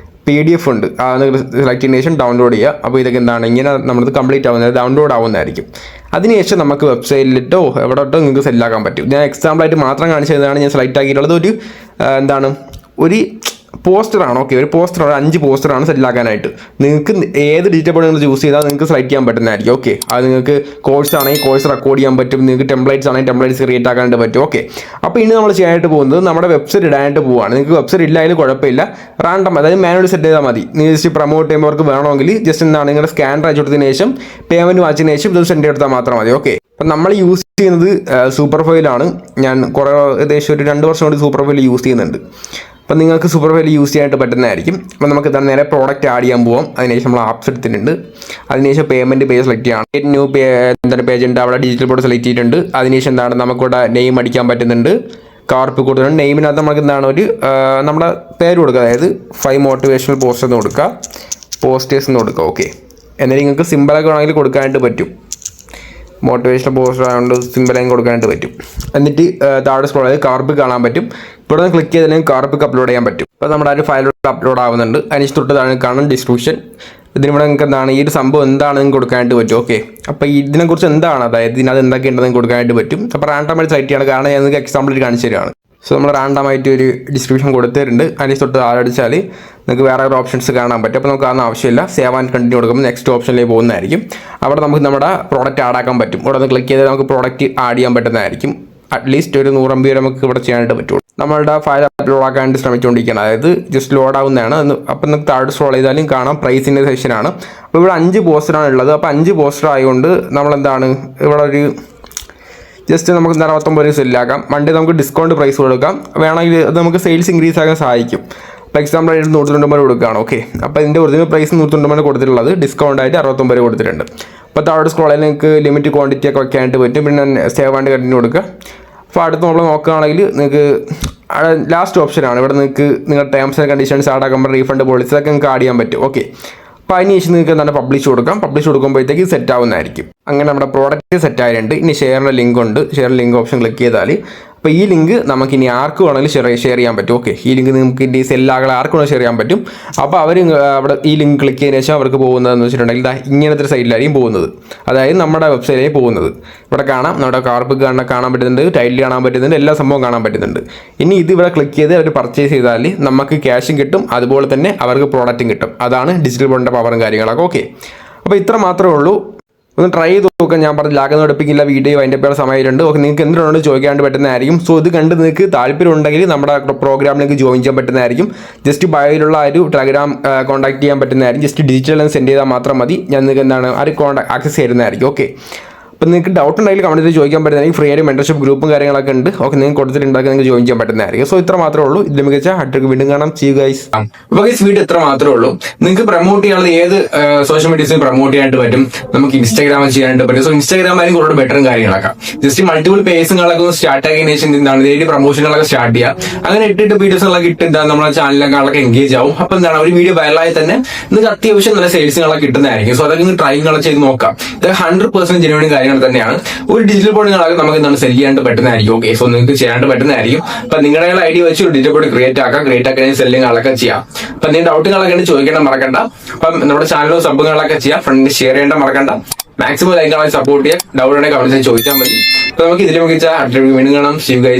PDF ഉണ്ട്. അത് സെലക്ട് ചെയ്തതിന് ശേഷം ഡൗൺലോഡ് ചെയ്യുക. അപ്പോൾ ഇതൊക്കെ എന്താണ്, ഇങ്ങനെ നമ്മളത് കംപ്ലീറ്റ് ആവുന്നത്, ഡൗൺലോഡ് ആവുന്നതായിരിക്കും. അതിനുശേഷം നമുക്ക് വെബ്സൈറ്റിലിട്ടോ എവിടെട്ടോ നിങ്ങൾക്ക് സെല്ലാക്കാൻ പറ്റും. ഞാൻ എക്സാമ്പിളായിട്ട് മാത്രം കാണിച്ചതാണ് ഞാൻ സെലക്ട് ആക്കിയിട്ടുള്ളത്. ഒരു പോസ്റ്ററാണ്. ഓക്കെ, ഒരു പോസ്റ്ററാണ്, 5 പോസ്റ്ററാണ് സെറ്റിലാക്കാനായിട്ട്. നിങ്ങൾക്ക് ഏത് ഡിജിറ്റൽ ബോർഡ് നിങ്ങൾ ചൂസ് ചെയ്താൽ നിങ്ങൾക്ക് സെലക്ട് ചെയ്യാൻ പറ്റുന്നതായിരിക്കും. ഓക്കെ, അത് നിങ്ങൾക്ക് കോഴ്സ് ആണെങ്കിൽ കോഴ്സ് റെക്കോർഡ് ചെയ്യാൻ പറ്റും. നിങ്ങൾക്ക് ടെംപ്ലേറ്റ്സ് ആണെങ്കിൽ ടെംപ്ലേറ്റ്സ് ക്രിയേറ്റ് ആക്കാനായിട്ട് പറ്റും. ഓക്കെ, അപ്പോൾ ഇനി നമ്മൾ ചെയ്യാനായിട്ട് പോകുന്നത് നമ്മുടെ വെബ്സൈറ്റ് ഇടാനായിട്ട് പോവുകയാണ്. നിങ്ങൾക്ക് വെബ്സൈറ്റ് ഇല്ലായാലും കുഴപ്പമില്ല, റാൻഡം അതായത് മാനുവൽ സെറ്റ് ചെയ്താൽ മതി. നിങ്ങൾ ജസ്റ്റ് പ്രൊമോട്ട് ചെയ്യുമ്പോൾ അവർക്ക് വേണമെങ്കിൽ ജസ്റ്റ് എന്താണ്, നിങ്ങളുടെ സ്കാനർ അയച്ചു കൊടുത്തതിന് ശേഷം പേയ്മെൻറ്റ് വാങ്ങിച്ചതിന് ശേഷം ഇത് സെൻഡ് എടുത്താൽ മാത്രം മതി. ഓക്കെ, അപ്പം നമ്മൾ യൂസ് ചെയ്യുന്നത് സൂപ്പർ ഫയലാണ്. ഞാൻ ഏകദേശം ഒരു 2 വർഷം കൊണ്ട് സൂപ്പർ ഫയൽ യൂസ് ചെയ്യുന്നുണ്ട്. അപ്പം നിങ്ങൾക്ക് സൂപ്പർ ഫയൽ യൂസ് ചെയ്യാനായിട്ട് പറ്റുന്നതായിരിക്കും. അപ്പം നമുക്ക് ഇതാണ് നേരെ പ്രോഡക്റ്റ് ആഡ് ചെയ്യാൻ പോകാം. അതിനുശേഷം നമ്മൾ ആപ്സ് എടുത്തിട്ടുണ്ട്. അതിനുശേഷം പേയ്മെൻറ്റ് പേജ് സെലക്ട് ചെയ്യണം. ന്യൂ പേജ് ഉണ്ട്, അവിടെ ഡിജിറ്റൽ ബോർഡ് സെലക്ട് ചെയ്തിട്ടുണ്ട്. അതിനുശേഷം എന്താണ്, നമുക്കിവിടെ നെയിം അടിക്കാൻ പറ്റുന്നുണ്ട്. കാർപ്പ് കൊടുത്തിട്ടുണ്ട്. നെയിമിനകത്ത് നമുക്ക് എന്താണ് നമ്മുടെ പേര് കൊടുക്കുക. അതായത് 5 മോട്ടിവേഷണൽ പോസ്റ്റർ എന്ന് കൊടുക്കുക, പോസ്റ്റേഴ്സ് എന്ന് കൊടുക്കുക. ഓക്കെ, എന്നിട്ട് നിങ്ങൾക്ക് സിമ്പിളൊക്കെ വേണമെങ്കിൽ കൊടുക്കാനായിട്ട് പറ്റും. മോട്ടിവേഷണൽ പോസ്റ്റർ ആയതുകൊണ്ട് സിമ്പിളായും കൊടുക്കാനായിട്ട് പറ്റും. എന്നിട്ട് താഴെ സ്ക്രോൾ ചെയ്ത് കാർപ്പിക്ക് കാണാൻ പറ്റും. ഇവിടെ നിന്ന് ക്ലിക്ക് ചെയ്താലും കാർപ്പിക്ക് അപ്ലോഡ് ചെയ്യാൻ പറ്റും. അപ്പോൾ നമ്മുടെ ഒരു ഫയൽ അപ്ലോഡ് ആവുന്നുണ്ട്. അതിന് തൊട്ട് താഴെ കാണും ഡിസ്ക്രിപ്ഷൻ. ഇതിനിവിടെ നിങ്ങൾക്ക് എന്താണ്, ഈ ഒരു സംഭവം എന്താണെന്ന് കൊടുക്കാനായിട്ട് പറ്റും. ഓക്കെ, അപ്പോൾ ഇതിനെക്കുറിച്ച് എന്താണ്, അതായത് ഇതിനകത്ത് എന്തൊക്കെ ഉണ്ടെന്ന് കൊടുക്കാനായിട്ട് പറ്റും. അപ്പോൾ റാൻഡമായിട്ട് സെലക്ട് ചെയ്യാണ്, കാരണം ഞാൻ നിങ്ങൾക്ക് എക്സാമ്പിൾ കാണിച്ചു തരികയാണ്. സോ നമ്മൾ റാൻഡമായിട്ട് ഒരു ഡിസ്ക്രിപ്ഷൻ കൊടുത്തിട്ടുണ്ട്. അതിന് തൊട്ട് അടിച്ചാൽ നിങ്ങൾക്ക് വേറെ ഒരു ഓപ്ഷൻസ് കാണാൻ പറ്റും. അപ്പോൾ നമുക്ക് അതൊന്നും ആവശ്യമില്ല. സേവ് ആൻഡ് കണ്ടിന്യൂ കൊടുക്കുമ്പോൾ നെക്സ്റ്റ് ഓപ്ഷനിലേക്ക് പോകുന്നതായിരിക്കും. അവിടെ നമുക്ക് നമ്മുടെ പ്രോഡക്റ്റ് ആഡ് ആക്കാൻ പറ്റും. ഇവിടെ നിന്ന് ക്ലിക്ക് ചെയ്താൽ നമുക്ക് പ്രോഡക്റ്റ് ആഡ് ചെയ്യാൻ പറ്റുന്നതായിരിക്കും. അറ്റ്ലീസ്റ്റ് ഒരു 100 MB നമുക്ക് ഇവിടെ ചെയ്യാനായിട്ട് പറ്റുള്ളൂ. നമ്മളുടെ ഫയൽ അപ്ലോഡ് ആക്കാനായിട്ട് ശ്രമിച്ചുകൊണ്ടിരിക്കുകയാണ്. അതായത് ജസ്റ്റ് ലോഡ് ആവുന്നതാണ്. അപ്പം നിങ്ങൾക്ക് താഴെ സ്ക്രോൾ ചെയ്താലും കാണാം പ്രൈസിൻ്റെ സെക്ഷനാണ്. അപ്പോൾ ഇവിടെ 5 പോസ്റ്ററാണ് ഉള്ളത്. അപ്പോൾ 5 പോസ്റ്റർ ആയതുകൊണ്ട് നമ്മളെന്താണ്, ഇവിടെ ഒരു ജസ്റ്റ് നമുക്ക് 69 രൂപ സെല്ലാക്കാം. വണ്ടി നമുക്ക് ഡിസ്കൗണ്ട് പ്രൈസ് കൊടുക്കാം. വേണമെങ്കിൽ അത് നമുക്ക് സെയിൽസ് ഇൻക്രീസ് ആക്കാൻ സഹായിക്കും. ഇപ്പോൾ എക്സാമ്പിൾ ആയിട്ട് 199 കൊടുക്കുകയാണ്. ഓക്കെ, അപ്പോൾ ഇതിൻ്റെ ഒറിജിനൽ പ്രൈസ് 199 കൊടുത്തിട്ടുള്ളത്, ഡിസ്കൗണ്ട് ആയിട്ട് 69 കൊടുത്തിട്ടുണ്ട്. അപ്പോൾ താഴെ സ്ക്രോൾ ചെയ്ത് നിങ്ങൾക്ക് ലിമിറ്റ് ക്വാണ്ടിറ്റി ഒക്കെ വെക്കാനായിട്ട് പറ്റും. പിന്നെ സേവ് ആൻഡ് കണ്ടിന്യൂ കൊടുക്കുക. അപ്പോൾ അടുത്ത് നമ്മൾ നോക്കുകയാണെങ്കിൽ നിങ്ങൾക്ക് ലാസ്റ്റ് ഓപ്ഷനാണ്. ഇവിടെ നിങ്ങൾക്ക് നിങ്ങളുടെ ടേംസ് ആൻഡ് കണ്ടീഷൻസ് ആഡ് ആക്കുമ്പോൾ റീഫണ്ട് പോളിസി ഒക്കെ നിങ്ങൾക്ക് ആഡ് ചെയ്യാൻ പറ്റും. ഓക്കെ, അപ്പോൾ അതിന് ശേഷം നിങ്ങൾക്ക് എന്താണ് പബ്ലിഷ് കൊടുക്കാം. പബ്ലിഷ് കൊടുക്കുമ്പോഴത്തേക്ക് സെറ്റ് ആവുന്നതായിരിക്കും. അങ്ങനെ നമ്മുടെ പ്രോഡക്റ്റ് സെറ്റ് ആയിട്ടുണ്ട്. ഇനി ഷെയറിൻ്റെ ലിങ്ക് ഉണ്ട്. ഷെയർ ലിങ്ക് ഓപ്ഷൻ ക്ലിക്ക് ചെയ്താൽ അപ്പോൾ ഈ ലിങ്ക് നമുക്ക് ഇനി ആർക്ക് വേണമെങ്കിലും ഷെയർ ചെയ്യാൻ പറ്റും. ഓക്കെ, ഈ ലിങ്ക് നിങ്ങൾക്ക് ഇനി സെല്ലാകളെ ആർക്ക് വേണമെങ്കിലും ഷെയർ ചെയ്യാൻ പറ്റും. അപ്പോൾ അവർ അവിടെ ഈ ലിങ്ക് ക്ലിക്ക് ചെയ്തതിന് ശേഷം അവർക്ക് പോകുന്നതെന്ന് വെച്ചിട്ടുണ്ടെങ്കിൽ ഇങ്ങനത്തെ ഒരു സൈറ്റിലായിരിക്കും പോകുന്നത്. അതായത് നമ്മുടെ വെബ്സൈറ്റിലേക്ക് പോകുന്നത്. ഇവിടെ കാണാം, നമ്മുടെ കാർപ്പിക്ക് കാണാൻ പറ്റുന്നുണ്ട്, ടൈറ്റിൽ കാണാൻ പറ്റുന്നുണ്ട്, എല്ലാ സംഭവം കാണാൻ പറ്റുന്നുണ്ട്. ഇനി ഇത് ഇവിടെ ക്ലിക്ക് ചെയ്ത് അവർ പർച്ചേസ് ചെയ്താൽ നമുക്ക് ക്യാഷും കിട്ടും, അതുപോലെ തന്നെ അവർക്ക് പ്രോഡക്റ്റും കിട്ടും. അതാണ് ഡിജിറ്റൽ ബോർഡിൻ്റെ പവറും കാര്യങ്ങളൊക്കെ. ഓക്കെ, അപ്പോൾ ഇത്ര മാത്രമേ ഉള്ളൂ. ഒന്ന് ട്രൈ ചെയ്ത് നോക്കാം. ഞാൻ പറഞ്ഞ ലാഗൊന്നും എടുപ്പിക്കില്ല. വീഡിയോ അതിൻ്റെ പേര് സമയമുണ്ട്. ഓക്കെ, നിങ്ങൾക്ക് എന്തിനാണ് ചോദിക്കാണ്ട് പറ്റുന്നതായിരിക്കും. സോ ഇത് കണ്ട് നിങ്ങൾക്ക് താല്പര്യം ഉണ്ടെങ്കിൽ നമ്മുടെ പ്രോഗ്രാമിലേക്ക് ജോയിൻ ചെയ്യാൻ പറ്റുന്നതായിരിക്കും. ജസ്റ്റ് ബയോയിലുള്ള ഒരു ടെലഗ്രാം കോൺടാക്ട് ചെയ്യാൻ പറ്റുന്നതായിരിക്കും. ജസ്റ്റ് ഡിജിറ്റൽ സെൻഡ് ചെയ്താൽ മാത്രം മതി. ഞാൻ നിങ്ങൾക്ക് എന്താണ് ആക്സസ് ചെയ്യുന്നതായിരിക്കും. ഓക്കെ, അപ്പോൾ നിങ്ങൾക്ക് ഡൗട്ട് ഉണ്ടെങ്കിൽ കമൻറ്റിൽ ചോദിക്കാൻ പറ്റുന്നതായിരിക്കും. ഫ്രീ ആയിട്ട് മെൻറ്റർഷിപ്പ് ഗ്രൂപ്പും കാര്യങ്ങളൊക്കെ ഉണ്ട്. ഓക്കെ, നിങ്ങൾക്ക് കൊടുത്തിട്ടുണ്ടെങ്കിൽ നിങ്ങൾക്ക് ജോയിൻ ചെയ്യാൻ പറ്റുന്നതായിരിക്കും. സോ ഇത്ര മാത്രമേ ഉള്ളൂ. ഇതിൽ മികച്ച അടുത്ത് വീണ്ടും കാണാം. See you guys. അപ്പോൾ ഗൈസ് വീഡിയോ ഇത്ര മാത്രമേ ഉള്ളൂ. നിങ്ങൾക്ക് പ്രൊമോട്ട് ചെയ്യാനുള്ള ഏത് സോഷ്യൽ മീഡിയസിൽ പ്രൊമോട്ട് ചെയ്യാനായിട്ട് പറ്റും. നമുക്ക് ഇൻസ്റ്റാഗ്രാമിൽ ചെയ്യാനായിട്ട് പറ്റും. സോ ഇൻസ്റ്റാഗ്രാം ആയാലും കുറേ ബെറ്ററും കാര്യങ്ങളൊക്കെ. ജസ്റ്റ് മൾട്ടിപ്പിൾ പേജുകളൊക്കെ ഒന്ന് സ്റ്റാർട്ട് ആക്കിയതിനു ശേഷം എന്താണ് ഡെയിലി പ്രൊമോഷനുകളൊക്കെ സ്റ്റാർട്ട് ചെയ്യുക. അങ്ങനെ ഇട്ടിട്ട് വീഡിയോസുകളൊക്കെ ഇട്ട് എന്താണ് നമ്മുടെ ചാനലിലൊക്കെ എൻഗേജ് ആവും. അപ്പോൾ എന്താണ് ഒരു വീഡിയോ വൈറലായി തന്നെ നിങ്ങൾക്ക് അത്യാവശ്യം നല്ല സെയിൽസുകളൊക്കെ കിട്ടുന്നതായിരിക്കും. സോ അതൊക്കെ ട്രൈകളൊക്കെ ചെയ്ത് നോക്കാം. ഇത് 100% ജെന്യുവൻ കാര്യങ്ങളാണ്. അങ്ങനെ തന്നെയാണ്. ഒരു ഡിജിറ്റൽ ബോർഡ് നമുക്ക് എന്താണ് സെല് ചെയ്യാണ്ട് പറ്റുന്നതായിരിക്കും. ഓക്കെ, സോ നിങ്ങൾക്ക് ചെയ്യാണ്ട് പറ്റുന്നതായിരിക്കും. അപ്പൊ നിങ്ങളുടെ ഐഡിയ വെച്ച് ഒരു ഡിജിറ്റൽ ബോർഡ് ക്രിയേറ്റ് ആക്കി സെല്ലിങ്ങളൊക്കെ ചെയ്യാം. അപ്പൊ നിങ്ങളുടെ ഡൗട്ടുകളൊക്കെ ഉണ്ട്, ചോദിക്കേണ്ട മറക്കണ്ട. അപ്പം നമ്മുടെ ചാനലും സബ്ബുകളൊക്കെ ചെയ്യാം, ഫ്രണ്ട് ഷെയർ ചെയ്യേണ്ട മറക്കണ്ട. മാക്സിമം ലൈക്ക് സപ്പോർട്ട് ചെയ്യാം. ഡൗട്ട് ഉണ്ടെങ്കിൽ കമന്റ്സ് ചോദിച്ചാൽ മതി. അപ്പൊ നമുക്ക് ഇതിൽ മികച്ച വീണ്ടും കാണാം. See you guys.